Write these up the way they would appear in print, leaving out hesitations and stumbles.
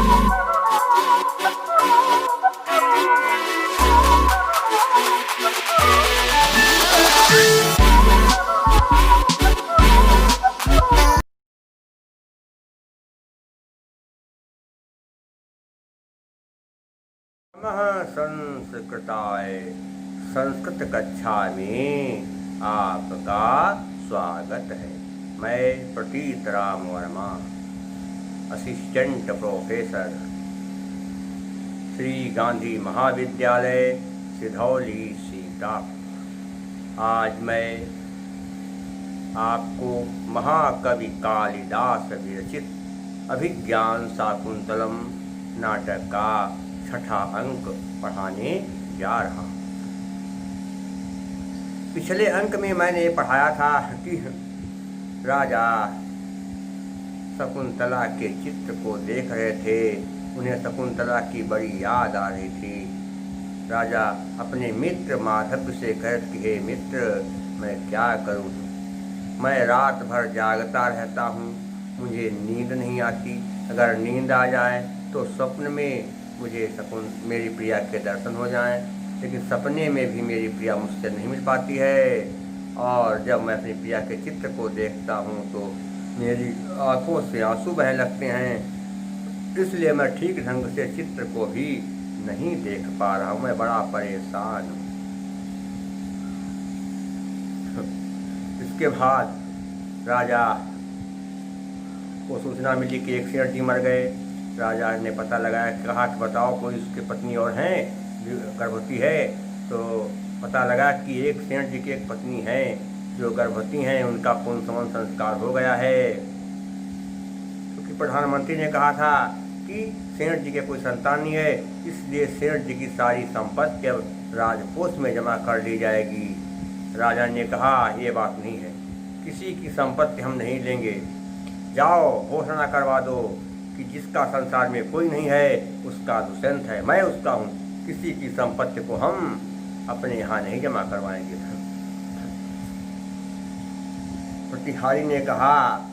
नमः संस्कृताय। संस्कृत कक्षा में आपका स्वागत है। मैं प्रतीत राम वर्मा, असिस्टेंट प्रोफेसर, श्री गांधी महाविद्यालय, सिधौली, सीता। आज मैं आपको महाकवि कालिदास विरचित अभिज्ञान शाकुंतलम नाटक का छठा अंक पढ़ाने जा रहा हूँ। पिछले अंक में मैंने पढ़ाया था कि राजा शकुंतला के चित्र को देख रहे थे। उन्हें शकुंतला की बड़ी याद आ रही थी। राजा अपने मित्र माधव से कहते कि हे मित्र, मैं क्या करूँ, मैं रात भर जागता रहता हूँ, मुझे नींद नहीं आती। अगर नींद आ जाए तो स्वप्न में मुझे मेरी प्रिया के दर्शन हो जाएं, लेकिन सपने में भी मेरी प्रिया मुझसे नहीं मिल पाती है। और जब मैं अपनी प्रिया के चित्र को देखता हूँ तो मेरी आंखों से आंसू बहने लगते हैं। इसलिए मैं ठीक ढंग से चित्र को भी नहीं देख पा रहा हूँ। मैं बड़ा परेशान हूँ। इसके बाद राजा को सूचना मिली कि एक सेठ जी मर गए। राजा ने पता लगाया, कहा कि बताओ कोई उसकी पत्नी और हैं गर्भवती है। तो पता लगा कि एक सेठ जी की एक पत्नी है जो गर्भवती हैं, उनका पुंसवन संस्कार हो गया है। क्योंकि प्रधानमंत्री ने कहा था कि सेठ जी के कोई संतान नहीं है, इसलिए सेठ जी की सारी संपत्ति अब राजकोष में जमा कर ली जाएगी। राजा ने कहा ये बात नहीं है, किसी की संपत्ति हम नहीं लेंगे। जाओ घोषणा करवा दो कि जिसका संसार में कोई नहीं है उसका दुष्यंत है, मैं उसका हूँ। किसी की संपत्ति को हम अपने यहाँ नहीं जमा करवाएंगे। प्रतिहारी ने कहा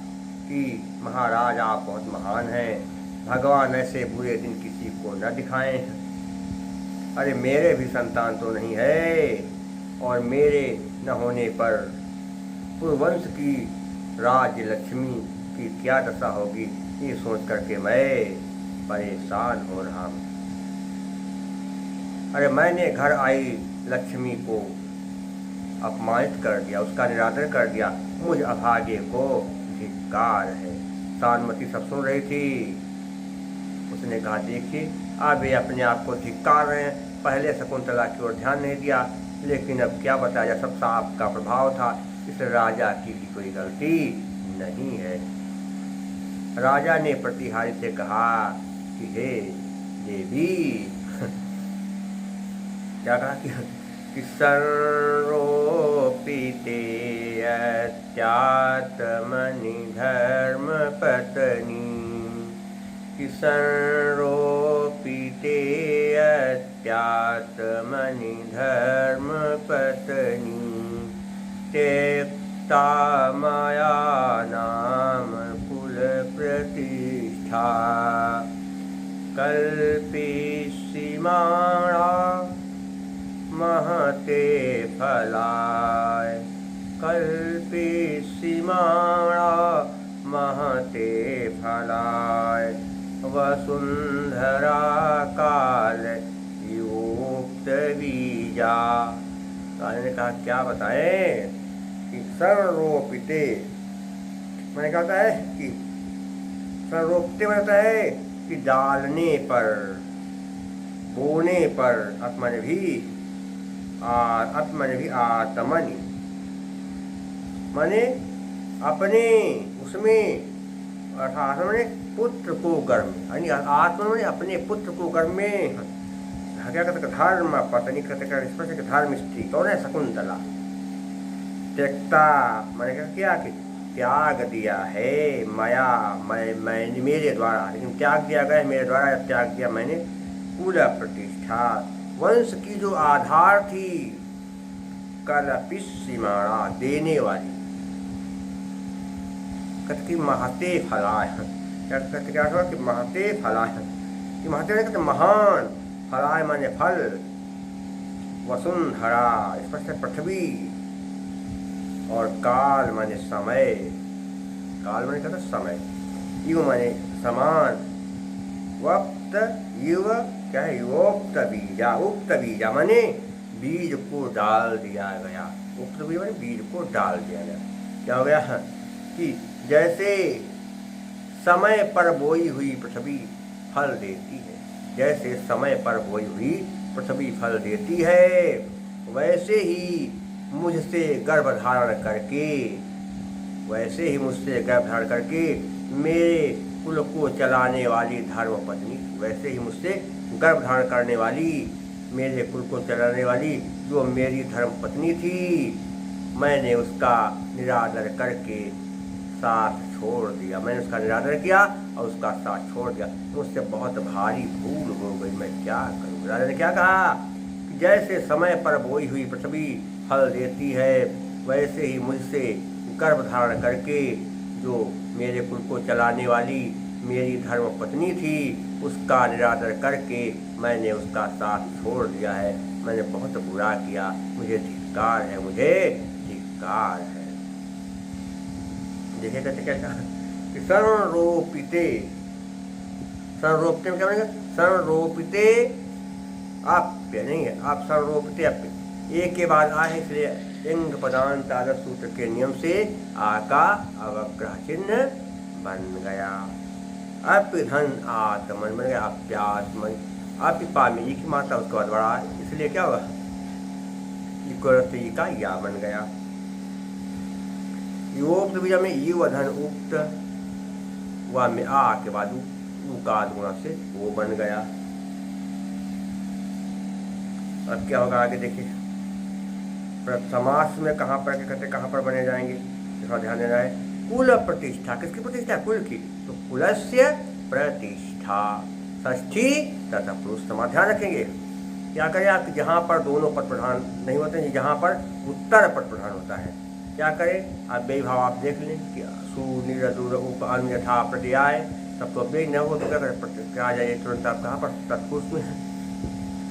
कि महाराज आप बहुत महान हैं, भगवान ऐसे बुरे दिन किसी को न दिखाएं। अरे मेरे भी संतान तो नहीं है, और मेरे न होने पर पूर्ववंश की राज्य लक्ष्मी की क्या दशा होगी, ये सोच करके मैं परेशान हो रहा हूँ। अरे मैंने घर आई लक्ष्मी को अपमानित कर दिया, उसका निरादर कर दिया, मुझ अभागे को धिक्कार है। सानमती सब सुन रही थी। उसने कहा देखिए अब ये अपने आप को धिक्कार रहे हैं। पहले शकुंतला की ओर ध्यान नहीं दिया, लेकिन अब क्या बताया, सब आपका प्रभाव था। इस राजा की भी कोई गलती नहीं है। राजा ने प्रतिहारी से कहा कि हे देवी, क्या कहा कि सर्वोपिते अत्यात्मनि धर्म पत्नी, कि सर्वोपिते अत्यात्मनि धर्म पत्नी, त्यक्ता माया नाम प्रतिष्ठा, कल्पिसीमाणा महते फलाय, कल्पिसीमाणा महते फलाय, वसुंधरा काल युक्त बीजा। राजा ने कहा क्या बताएं कि सर्वरोपिते, मैंने कहा है कि सर्वोक्ति बनता है कि डालने पर, बोने पर, आत्मन भी आत्मनि, माने अपने उसमें, अर्थात मैंने पुत्र को गर्भ में, यानी आत्मा ने अपने पुत्र को गर्भ में क्या कहते धर्म पत्नी कहते स्पष्ट धर्म स्त्री कौन है, शकुंतला। त्यक्ता मैंने क्या कि त्याग दिया है, माया मैंने मेरे द्वारा, लेकिन त्याग दिया गया मेरे द्वारा, त्याग दिया मैंने कुल प्रतिष्ठा, वंश की जो आधार थी, कल्पिसीमाणा देने वाली, कहते कि महते फलाय, क्या कहते क्या कि महते फलाय, कि महात्मा कहते महान, फलाय माने फल, वसुंधरा स्पष्ट पृथ्वी, और काल माने समय, काल माने कहते समय, युव माने समान, वक्त युव क्या है, युवोक्त बीजा, उक्त बीजा माने बीज को डाल दिया गया, उक्त बीज माने बीज को डाल दिया गया। क्या हो गया कि जैसे समय पर बोई हुई पृथ्वी फल देती है, जैसे समय पर बोई हुई पृथ्वी फल देती है, वैसे ही मुझसे गर्भ धारण करके, वैसे ही मुझसे गर्भ धारण करके मेरे कुल को चलाने वाली धर्म पत्नी, वैसे ही मुझसे गर्भ धारण करने वाली, मेरे कुल को चलाने वाली जो मेरी धर्म पत्नी थी, मैंने उसका निरादर करके साथ छोड़ दिया, मैंने उसका निरादर किया और उसका साथ छोड़ दिया। मुझसे बहुत भारी भूल हो गई, मैं क्या करूँ। राजा ने क्या कहा कि जैसे समय पर बोई हुई पृथ्वी फल देती है, वैसे ही मुझसे गर्भ धारण करके जो मेरे कुल को चलाने वाली मेरी धर्म पत्नी थी, उसका निरादर करके मैंने उसका साथ छोड़ दिया है। मैंने बहुत बुरा किया, मुझे धिक्कार है, मुझे धिक्कार है। देखिए कहते क्या कहा कि संरोपिते, संरोपिते में क्या बनेगा, संरोपिते आप्य नहीं है, आप संरोपिते आप्य एक के बाद आ है, इसलिए लिंग पदांत आदर्श सूत्र के नियम से आ का अवग्रह चिन्ह बन गया। अप्यधन आत्मन बन गया, अप्यात्मन, अपिपा में की मात्रा उसके बाद बड़ा है, इसलिए क्या होगा, का या बन गया। योक्त बीजा में यु अधन उक्त, वह में आ के बाद उकाद गुणा से वो बन गया। अब क्या होगा आगे देखिए, समास में कहाँ पर क्या कहते, कहाँ पर बने जाएंगे, थोड़ा ध्यान देना है। कुल प्रतिष्ठा, किसकी प्रतिष्ठा, कुल की, तो कुलस्य प्रतिष्ठा, षष्ठी तथा पुरुष समास ध्यान रखेंगे। क्या करें आप, जहाँ पर दोनों पद प्रधान नहीं होते हैं, जहाँ पर उत्तर पद प्रधान होता है, क्या करें आप, बेभाव आप देख लें कि अन्यथा प्रत्याय, तब तो अव्यय न हो तो क्या करें, क्या आ जाइए तुरंत आप कहाँ पर, तत्पुरुष में।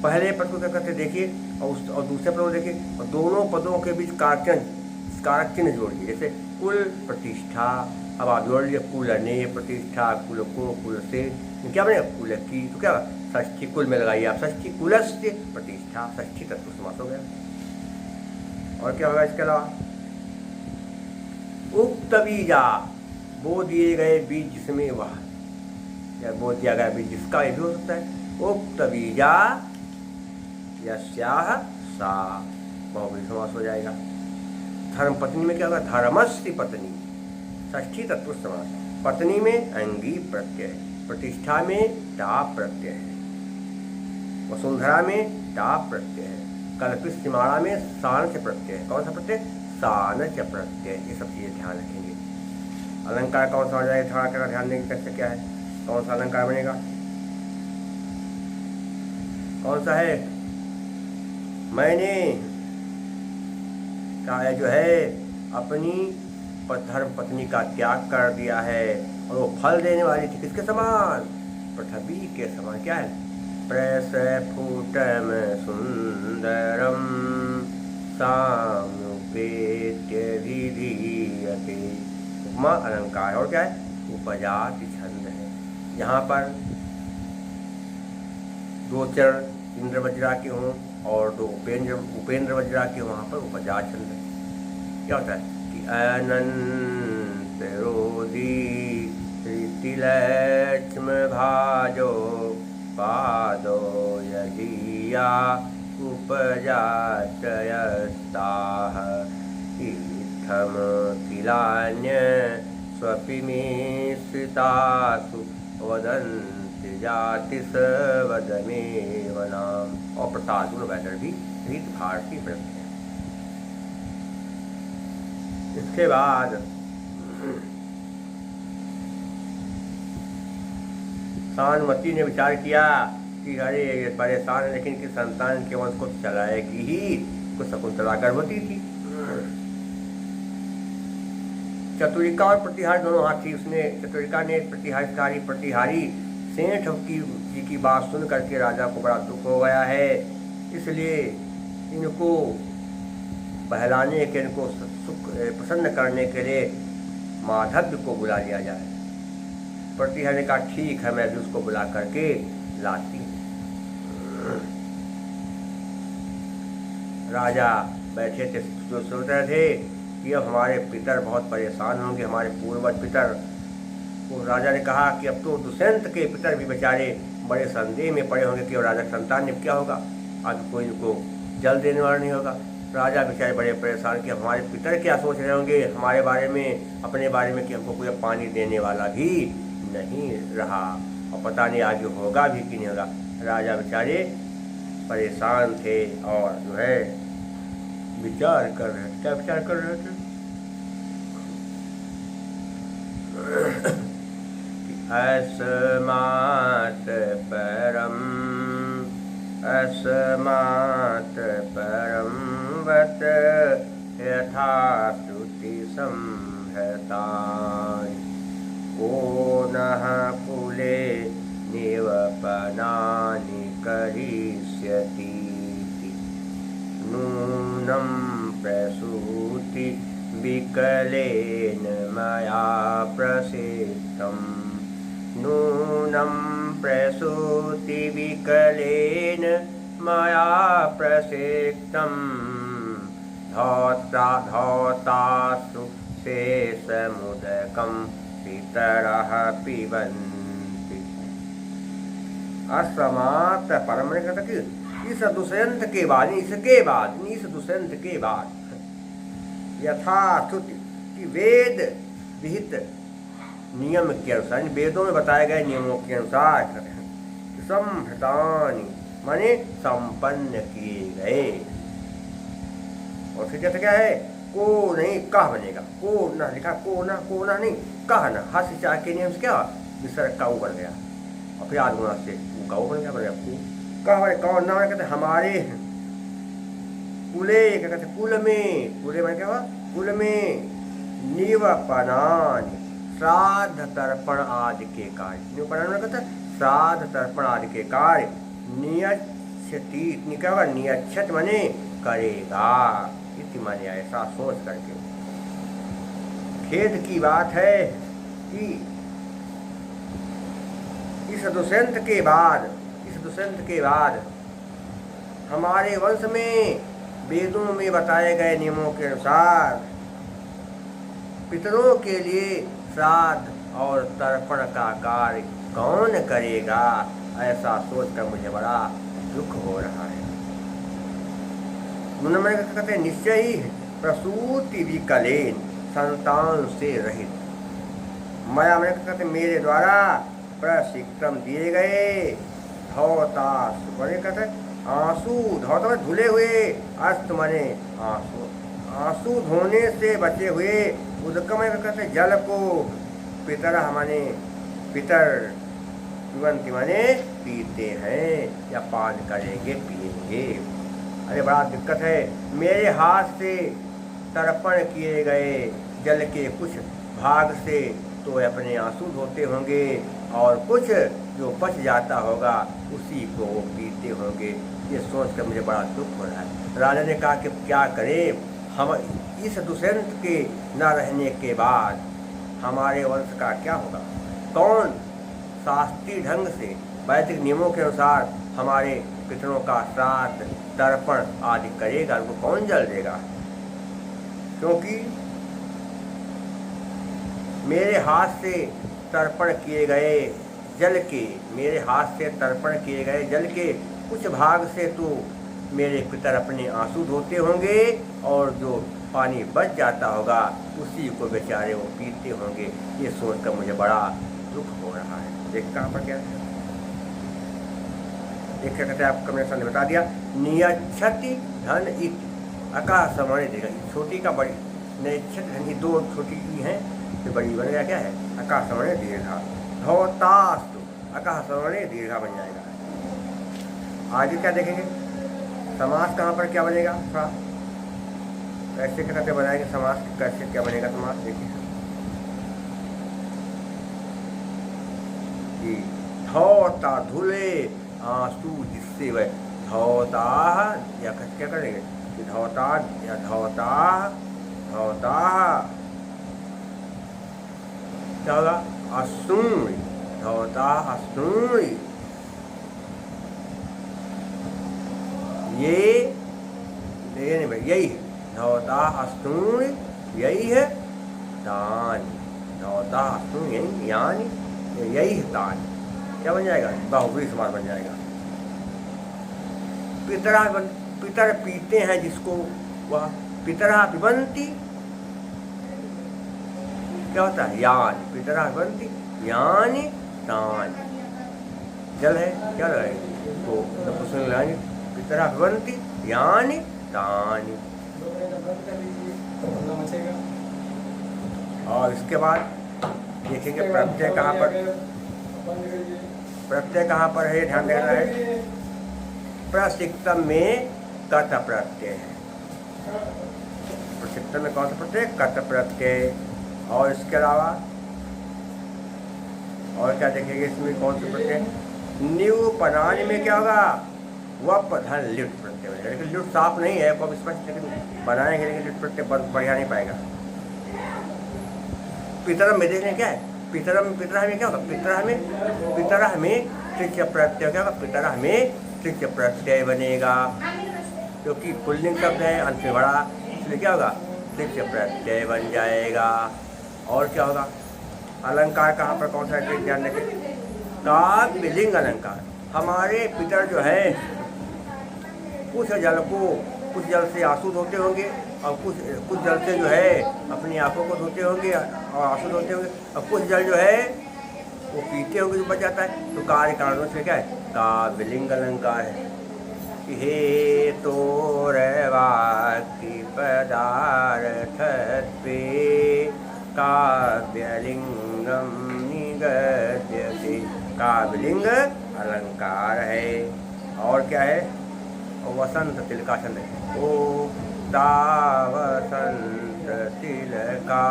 पहले पद को क्या करते देखिए, और दूसरे पद को देखिए, और दोनों पदों के बीच कारक चिन्ह जोड़िए। जैसे कुल प्रतिष्ठा, अब आप जोड़ लीजिए कुल ने प्रतिष्ठा, कुल को कुल से, क्या बनेगा, कुल की, तो क्या षष्ठी कुल में लगाइए आप, षष्ठी कुलस्य प्रतिष्ठा, षष्ठी तत्पुरुष समास हो गया। और क्या होगा इसके अलावा, उक्त बीजा, बो दिए गए बीज जिसमें वह, या बो दिया गया बीज जिसका, ये भी हो सकता है। उक्त बीजा यस्याह सा, बहुवचन समास हो जाएगा। धर्म पत्नी में क्या होगा, धर्मस्य पत्नी, षष्ठी तत्पुरुष समास। पत्नी में अंगी प्रत्यय, प्रतिष्ठा में टा प्रत्यय है, वसुंधरा में टा प्रत्यय है, कल्पित सिमाड़ा में सानच प्रत्यय है। कौन सा प्रत्यय, सानच प्रत्यय। ये सब चीजें ध्यान रखेंगे। अलंकार कौन सा हो जाएगा, थोड़ा क्या ध्यान देंगे कैसे क्या है, कौन सा अलंकार बनेगा, कौन सा है, मैंने कहा जो है अपनी धर्म पत्नी का त्याग कर दिया है, और वो फल देने वाली थी किसके समान, पृथ्वी के समान। क्या है, प्रस्फुटम सुंदरम सामुपेत्य विधीयते, उपमा अलंकार। और क्या है, उपजाति छंद है। यहाँ पर दो चरण इंद्र वज्रा के हों और दो उपेंद्र वज्रा के हों, वहाँ पर उपजा छंद है। क्या होता है कि अनंत रोधी प्रीतिलक्ष्म भाजो पादो यदीया उपजातयस्ताः इत्थम किलान्य स्वपि मिश्रितासु वदन्ति जाति सवदमेव नाम। और प्रसाद गुण वैदर भी रीत भारती व्रत है। इसके बाद सानुमति ने विचार किया कि अरे ये परेशान है, लेकिन कि संतान के वंश को चलाएगी ही, कुछ शकुंतला गर्भवती थी। चतुरिका और प्रतिहारी दोनों हाथ थी, उसने चतुरिका ने प्रतिहारी सेठ जी की बात सुन करके राजा को बड़ा दुख हो गया है। इसलिए इनको बहलाने के, इनको सुख प्रसन्न करने के लिए माधव को बुला लिया जाए। प्रतिहर ने कहा ठीक है, मैं भी उसको बुला करके लाती हूँ। राजा बैठे थे, जो सोच रहे थे कि अब हमारे पितर बहुत परेशान होंगे, हमारे पूर्वज पितर। तो राजा ने कहा कि अब तो दुष्यंत के पितर भी बेचारे बड़े संदेह में पड़े होंगे कि राजा की संतान ने क्या होगा, आज कोई इनको जल देने वाला नहीं होगा। राजा बेचारे बड़े परेशान कि हमारे पितर क्या सोच रहे होंगे हमारे बारे में, अपने बारे में, कि हमको कोई पानी देने वाला भी नहीं रहा और पता नहीं आगे होगा भी कि नहीं होगा। राजा बेचारे परेशान थे और जो है विचार कर रहे थे। क्या विचार कर रहे थे? अस्मात् परम वत यथा श्रुति संहतानि को नः कुले निवपनानि करिष्यति नूनं प्रसूति विकलेन मया प्रसिद्धम् नूनं प्रसूति विकलेन मया प्रसिद्धम् धौतासु शेषमुदकं पितरः पिबन्ति। अस्मात् परम ने कहता कि इस दुष्यंत के बाद, इस दुष्यंत के बाद यथाश्रुति कि वेद विहित नियम के अनुसार, वेदों में बताए गए नियमों के अनुसार संहतानि माने संपन्न किए गए। और फिर कहते क्या है? को नहीं कह बनेगा, को ना लिखा, को ना नहीं कह ना, हस चाह के नियम से क्या विसर्ग का ऊ बन गया और फिर आधुना से ऊ का ऊ बन गया, बन गया को। कह बने कौन ना कहते हमारे कुले, क्या कहते कुल में, कुले में क्या हुआ? कुल में निवपनानि श्राद्ध तर्पण आदि के कार्य, निवपनानि में कहते श्राद्ध तर्पण आदि के कार्य नियच्छति, क्या होगा? नियच्छत माने करेगा, इति माने ऐसा सोच करके। खेद की बात है कि इस दुष्यंत के बाद हमारे वंश में वेदों में बताए गए नियमों के अनुसार पितरों के लिए श्राद्ध और तर्पण का कार्य कौन करेगा, ऐसा सोचकर मुझे बड़ा दुख हो रहा है। उन्होंने कहते निश्चय ही प्रसूति विकलेन, संतान से रहित, माया में कहते मेरे द्वारा प्रशिक्षण दिए गए धौतास बने कहते आंसू, धौता में धुले हुए, अस्त माने आंसू, आंसू धोने से बचे हुए, उदकम कहते जल को, पितर माने पितर, पिबन्ति माने पीते हैं या पान करेंगे, पिएंगे। अरे बड़ा दिक्कत है, मेरे हाथ से तर्पण किए गए जल के कुछ भाग से तो अपने आंसू धोते होंगे और कुछ जो बच जाता होगा उसी को वो पीते होंगे। ये सोच कर मुझे बड़ा दुख हो रहा है। राजा ने कहा कि क्या करें, हम इस दुष्यंत के न रहने के बाद हमारे वंश का क्या होगा? कौन शास्त्रीय ढंग से वैदिक नियमों के अनुसार हमारे पितरों का श्राद्ध तर्पण आदि करेगा, उनको कौन जल देगा? क्योंकि मेरे हाथ से तर्पण किए गए जल के, मेरे हाथ से तर्पण किए गए जल के कुछ भाग से तो मेरे पितर अपने आंसू धोते होंगे और जो पानी बच जाता होगा उसी को बेचारे वो पीते होंगे। ये सोचकर मुझे बड़ा दुख हो रहा है। देख कहाँ पर क्या है, एक क्या कहते हैं आपको मैंने सामने बता दिया, नियच्छति धन इत अकाह समाने देगा, छोटी का बड़ी, नियच्छति धन, दो छोटी की हैं तो बड़ी बन गया क्या है? अकाह समाने दीर्घा, धौतास्तु अकाह समाने दीर्घा बन जाएगा। आगे क्या देखेंगे? समास कहाँ पर क्या बनेगा? थोड़ा कैसे क्या कहते बनाएंगे समास, कैसे क्या बनेगा समास? देखिए धौता धुले आंसू जिससे वह धौता, या क्या करेंगे, धौता या धौता, धौता क्या होगा, अश्रुणी, धौता अश्रुणी, ये नहीं भाई, यही है धौता अश्रुणी, यही है तानी, धौता अश्रुणी यही, यानी यही है तानी। क्या बन जाएगा, बहुव्रीहि समास बन जाएगा। पितरा, पितर पीते हैं जिसको, वह पितरा पिबंती, क्या होता है, यान, पितरा पिबंती यानी तानी, जल है, क्या लगाएंगे तो प्रश्न लगाएंगे, पितरा पिबंती यानी तानी। और इसके बाद देखेंगे प्रत्यय कहाँ पर, प्रत्यय कहाँ पर है, ध्यान देना है। प्रसिक्तम में कत प्रत्यय है, प्रसिक्तम में कौन सा प्रत्यय, कत प्रत्यय। और इसके अलावा और क्या देखेंगे इसमें, कौन से प्रत्यय, निरूपणानि में क्या होगा, वप धन लिट प्रत्यय हो जाएगा, लेकिन लिट साफ नहीं है को स्पष्ट, लेकिन बनाएंगे, लेकिन लिट प्रत्यय बढ़िया नहीं पाएगा। पितरम में देखें क्या है, पितरम, पितरह में क्या होगा, पितरह में, पितरह में तृतीय प्रत्यय क्या होगा, पितरह में तृतीय प्रत्यय बनेगा, क्योंकि पुल्लिंग शब्द है, अंत में बड़ा, इसलिए क्या होगा, तृतीय प्रत्यय बन जाएगा। और क्या होगा, अलंकार कहाँ पर, कौन सा है, ध्यान रखें, काव्यलिंग अलंकार। हमारे पितर जो है कुछ जल को, कुछ जल से आंसू धोते होंगे, और कुछ जल से जो है अपनी आंखों को धोते होंगे और आंसू धोते होंगे, और कुछ जल जो है वो पीते होंगे जो बच जाता है। तो कार्य कारणों से क्या है, काव्यलिंग अलंकार है। हे तोर वाक्य पदार्थत्वे काव्यलिंगम निगद्यते, काव्यलिंग अलंकार है। और क्या है, वसंत तिलका छंद है, ओ वसंत तिलका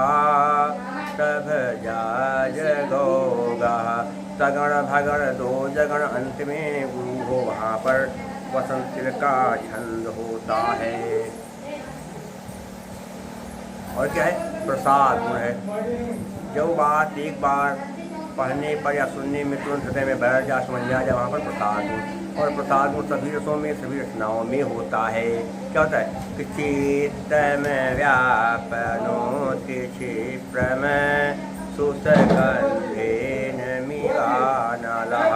तभ जाज गोगा, सगण भगण दो जगण अंत में गुरु हो, वहाँ पर वसंत तिलका छंद होता है। और क्या है, प्रसाद गुण है, जो बात एक बार पढ़ने पर या सुनने में तुरंत हृदय में बैठ जा, समझ में आ जाए, वहाँ पर प्रसाद गुण। और प्रसाद गुण सभी रसों में, सभी रचनाओं में होता है। क्या होता है, कि चित्तम व्यापनोति क्षिप्रम सुसगंधेन मिवानलः,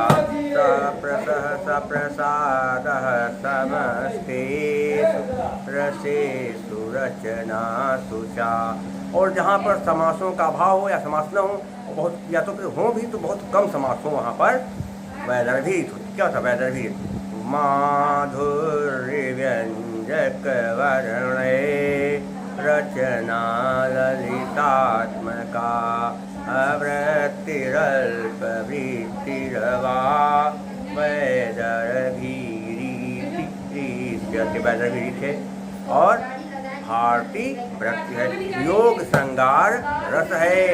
सप्रसः सप्रसादः समस्तेषु रसेषु रचनासु च। और जहाँ पर समासों का अभाव हो या समास न हो, बहुत या तो हो भी तो बहुत कम समास हो, वहाँ पर वैदर्भीत होती। क्या होता है वैदर्भीत, माधुर्य व्यंजक वर्णे रचना ललितात्मका, अवृत्तिरल्प वृत्तिरवा वैदर्भीरीति, वैदर्भीत है। और भारती वृत्ति है, योग श्रृंगार रस है।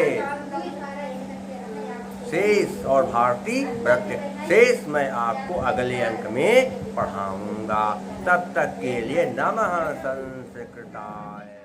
शेष और भारती वृत्ति, शेष मैं आपको अगले अंक में पढ़ाऊंगा। तब तक के लिए नमः संस्कृताय।